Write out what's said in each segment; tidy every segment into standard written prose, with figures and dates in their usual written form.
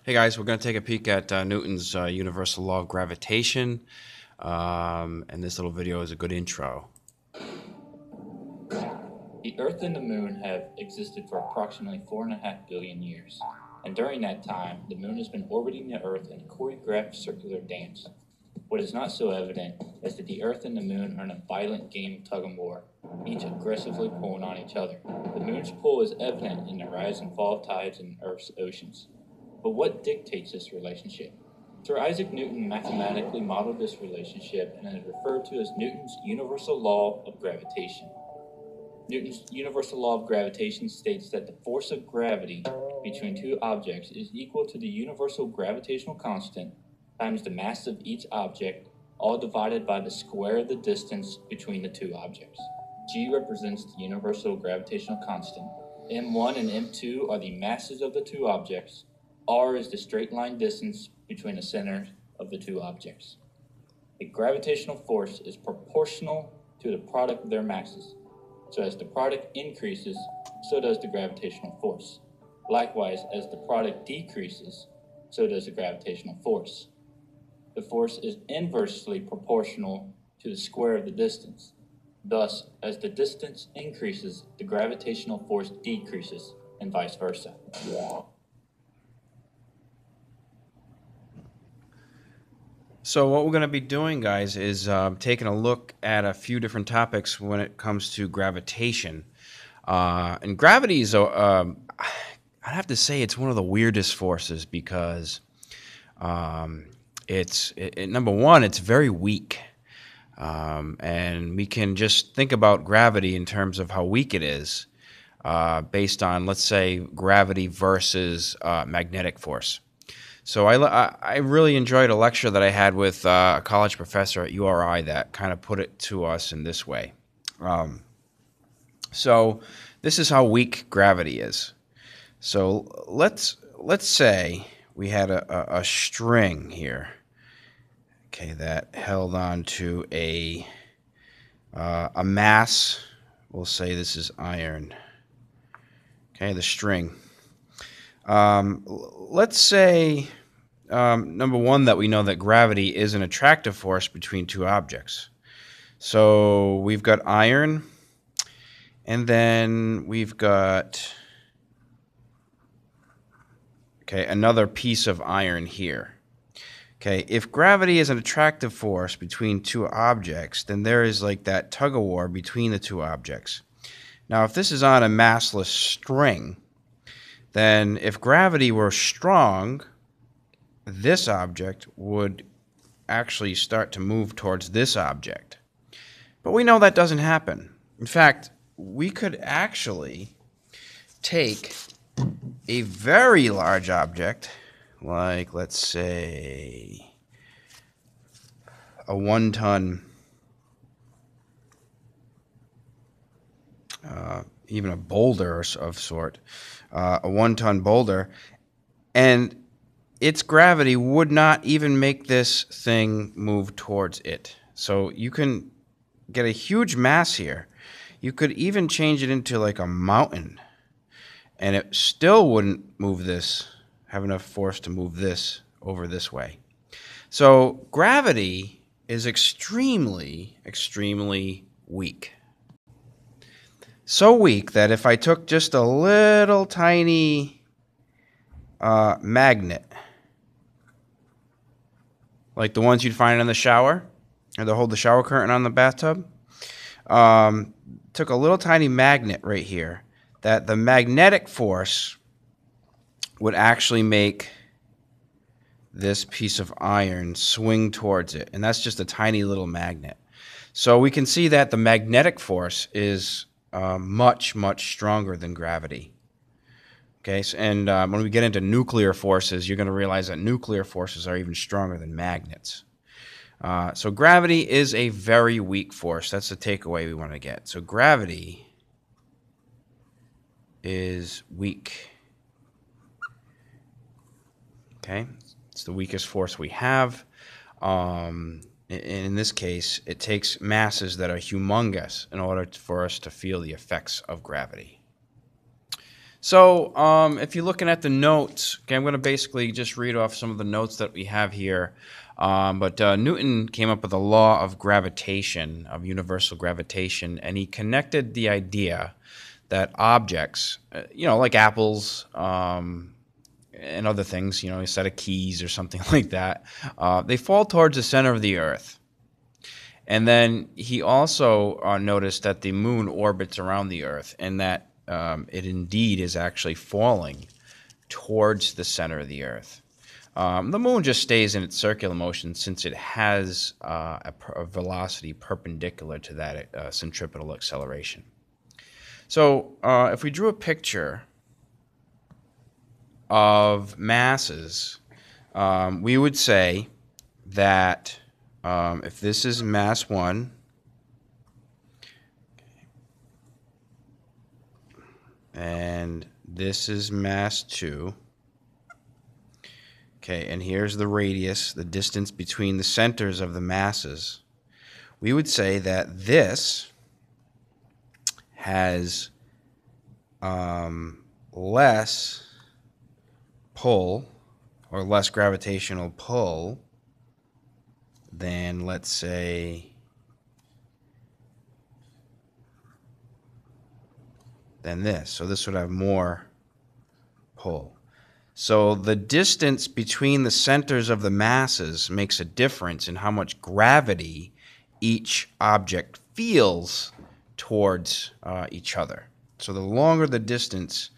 Hey guys, we're going to take a peek at Newton's universal law of gravitation, and this little video is a good intro. The Earth and the Moon have existed for approximately 4.5 billion years, and during that time, the Moon has been orbiting the Earth in a choreographed circular dance. What is not so evident is that the Earth and the Moon are in a violent game of tug-of-war, each aggressively pulling on each other. The Moon's pull is evident in the rise and fall of tides in Earth's oceans. But what dictates this relationship? Sir Isaac Newton mathematically modeled this relationship and is referred to as Newton's universal law of gravitation. Newton's universal law of gravitation states that the force of gravity between two objects is equal to the universal gravitational constant times the mass of each object, all divided by the square of the distance between the two objects. G represents the universal gravitational constant. M1 and M2 are the masses of the two objects. R is the straight line distance between the centers of the two objects. A gravitational force is proportional to the product of their masses. So as the product increases, so does the gravitational force. Likewise, as the product decreases, so does the gravitational force. The force is inversely proportional to the square of the distance. Thus, as the distance increases, the gravitational force decreases, and vice versa. So what we're going to be doing, guys, is taking a look at a few different topics when it comes to gravitation. And gravity is, I'd have to say, it's one of the weirdest forces because number one, it's very weak. And we can just think about gravity in terms of how weak it is based on, let's say, gravity versus magnetic force. So I really enjoyed a lecture that I had with a college professor at URI that kind of put it to us in this way. So this is how weak gravity is. So let's say we had a string here, okay, that held on to a mass. We'll say this is iron. Okay, the string. Let's say, number one, that we know that gravity is an attractive force between two objects. So we've got iron, and then we've got, okay, another piece of iron here. Okay, if gravity is an attractive force between two objects, then there is like that tug-of-war between the two objects. Now, if this is on a massless string, then if gravity were strong, this object would actually start to move towards this object. But we know that doesn't happen. In fact, we could actually take a very large object, like, let's say, a 1-ton, even a boulder of sort, a 1-ton boulder, and its gravity would not even make this thing move towards it. So you can get a huge mass here. You could even change it into like a mountain, and it still wouldn't move this, have enough force to move this over this way. So gravity is extremely, extremely weak. So weak that if I took just a little tiny magnet, like the ones you'd find in the shower, or that hold the shower curtain on the bathtub, took a little tiny magnet right here, that the magnetic force would actually make this piece of iron swing towards it. And that's just a tiny little magnet. So we can see that the magnetic force is much, much stronger than gravity. Okay, so, and when we get into nuclear forces, you're going to realize that nuclear forces are even stronger than magnets. So gravity is a very weak force. That's the takeaway we want to get. So gravity is weak. Okay, it's the weakest force we have. In this case, it takes masses that are humongous in order for us to feel the effects of gravity. So if you're looking at the notes, okay, I'm going to basically just read off some of the notes that we have here. But Newton came up with the law of gravitation, of universal gravitation, and he connected the idea that objects, like apples and other things, a set of keys or something like that, they fall towards the center of the Earth. And then he also noticed that the moon orbits around the Earth and that it indeed is actually falling towards the center of the Earth. The moon just stays in its circular motion since it has a velocity perpendicular to that centripetal acceleration. So if we drew a picture of masses, we would say that if this is mass 1, and this is mass 2, okay, and here's the radius, the distance between the centers of the masses, we would say that this has less pull or less gravitational pull than, let's say, than this. So this would have more pull. So the distance between the centers of the masses makes a difference in how much gravity each object feels towards each other. So the longer the distance,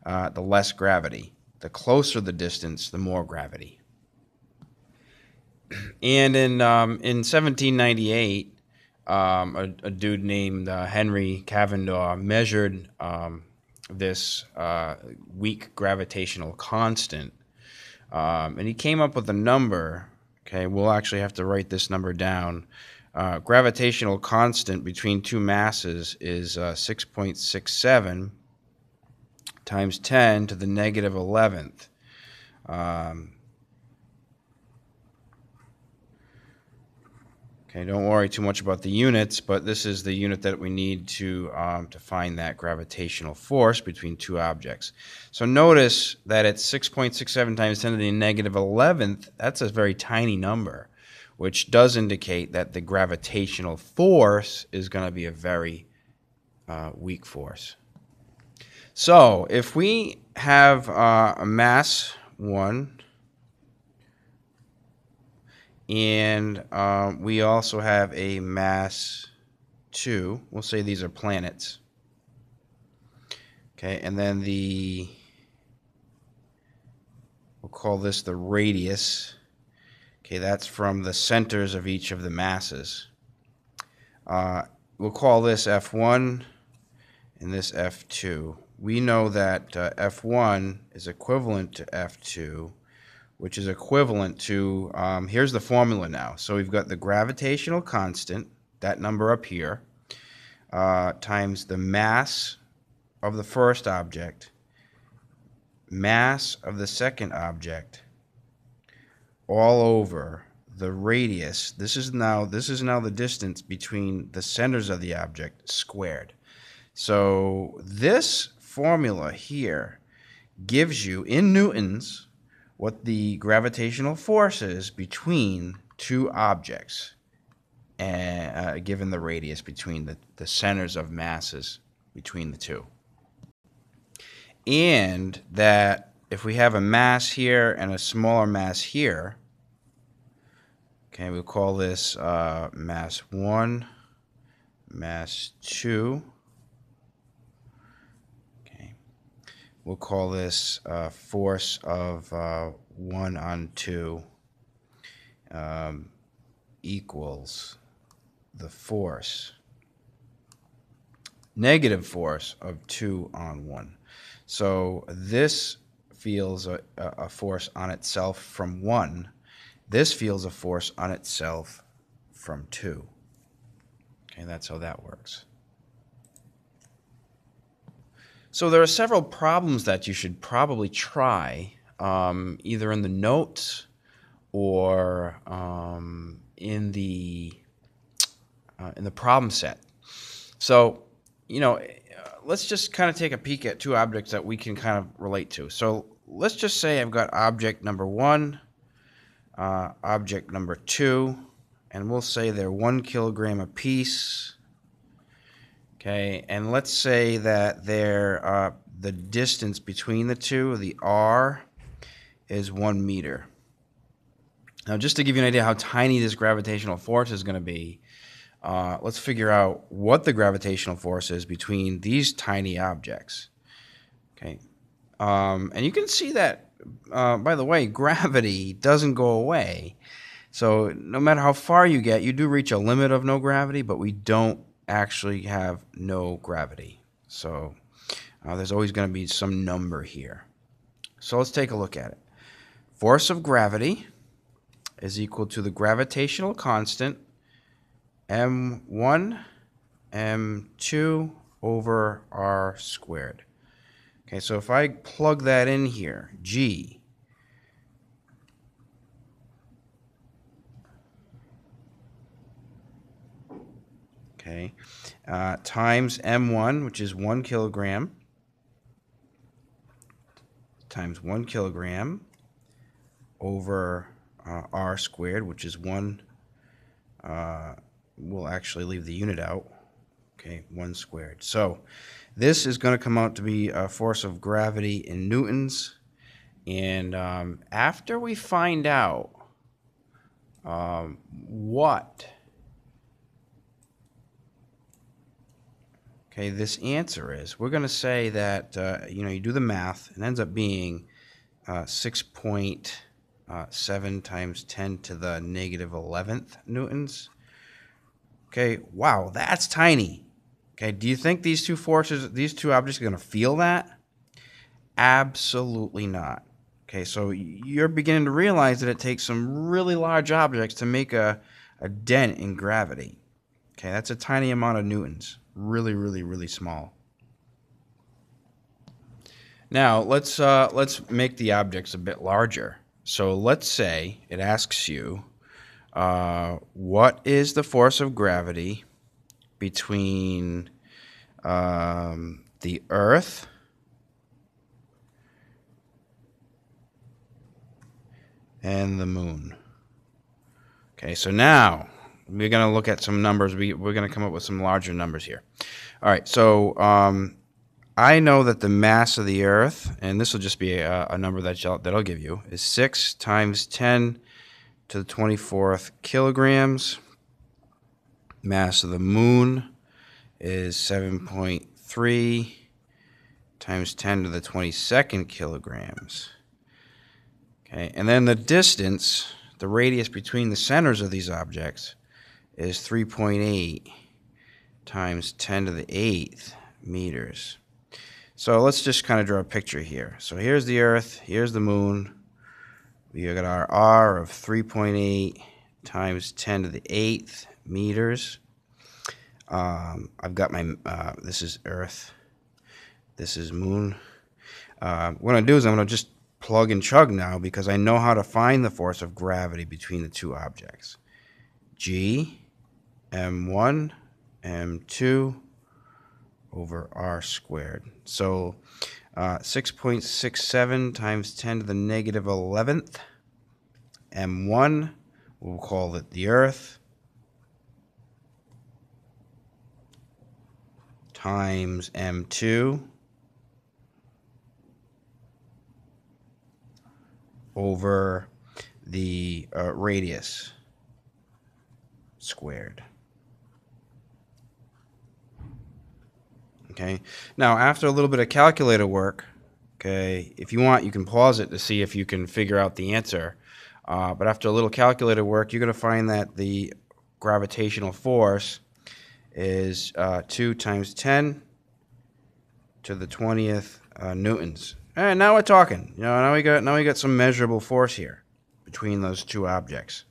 the less gravity. The closer the distance, the more gravity. And in 1798, a dude named Henry Cavendar measured this weak gravitational constant, and he came up with a number. Okay, we'll actually have to write this number down. Gravitational constant between two masses is 6.67 times 10 to the negative 11th. Okay, don't worry too much about the units, but this is the unit that we need to find that gravitational force between two objects. So notice that it's 6.67 times 10 to the negative 11th. That's a very tiny number, which does indicate that the gravitational force is going to be a very weak force. So if we have a mass 1, and we also have a mass 2. We'll say these are planets. Okay, and then we'll call this the radius. Okay, that's from the centers of each of the masses. We'll call this F1 and this F2. We know that F1 is equivalent to F2, which is equivalent to, here's the formula now. So we've got the gravitational constant, that number up here, times the mass of the first object, mass of the second object, all over the radius. This is now the distance between the centers of the object squared. So this formula here gives you, in newtons, what the gravitational force is between two objects, given the radius between the centers of masses between the two. And that if we have a mass here and a smaller mass here, okay, we'll call this mass 1, mass 2. We'll call this force of 1 on 2 equals the force, negative force of 2 on 1. So this feels a force on itself from 1. This feels a force on itself from 2. Okay, that's how that works. So there are several problems that you should probably try, either in the notes or in the problem set. So, let's just kind of take a peek at two objects that we can kind of relate to. So let's just say I've got object number 1, object number 2, and we'll say they're 1 kilogram apiece. Okay, and let's say that they're the distance between the two, the r, is 1 meter. Now, just to give you an idea how tiny this gravitational force is going to be, let's figure out what the gravitational force is between these tiny objects. Okay, and you can see that, by the way, gravity doesn't go away. So no matter how far you get, you do reach a limit of no gravity, but we don't actually have no gravity. So there's always going to be some number here. So let's take a look at it. Force of gravity is equal to the gravitational constant m1 m2 over r squared. Okay, so if I plug that in here, G times m1, which is 1 kilogram, times 1 kilogram over r squared, which is 1, we'll actually leave the unit out, okay, 1 squared. So this is going to come out to be a force of gravity in newtons, and after we find out what this answer is, we're going to say that, you do the math, it ends up being 6.7 times 10 to the negative 11th newtons. Okay, wow, that's tiny. Okay, do you think these two forces, these two objects are going to feel that? Absolutely not. Okay, so you're beginning to realize that it takes some really large objects to make a dent in gravity. Okay, that's a tiny amount of newtons. Really, really, really small. Now let's make the objects a bit larger. So let's say it asks you, what is the force of gravity between the Earth and the Moon? Okay, so now we're going to look at some numbers. We're going to come up with some larger numbers here. All right, so I know that the mass of the Earth, and this will just be a number that I'll give you, is 6 times 10 to the 24th kilograms. Mass of the Moon is 7.3 times 10 to the 22nd kilograms. Okay, and then the distance, the radius between the centers of these objects, is 3.8 times 10 to the 8th meters. So let's just kind of draw a picture here. So here's the Earth, here's the Moon. We've got our R of 3.8 times 10 to the 8th meters. I've got my, this is Earth, this is Moon. What I'm going to do is I'm going to just plug and chug now, because I know how to find the force of gravity between the two objects. G m1 m2 over r squared. So 6.67 times 10 to the negative 11th m1, we'll call it the Earth, times m2 over the radius squared. Okay, now after a little bit of calculator work, okay, if you want, you can pause it to see if you can figure out the answer. But after a little calculator work, you're going to find that the gravitational force is 2 times 10 to the 20th newtons. And now we're talking. Now we got some measurable force here between those two objects.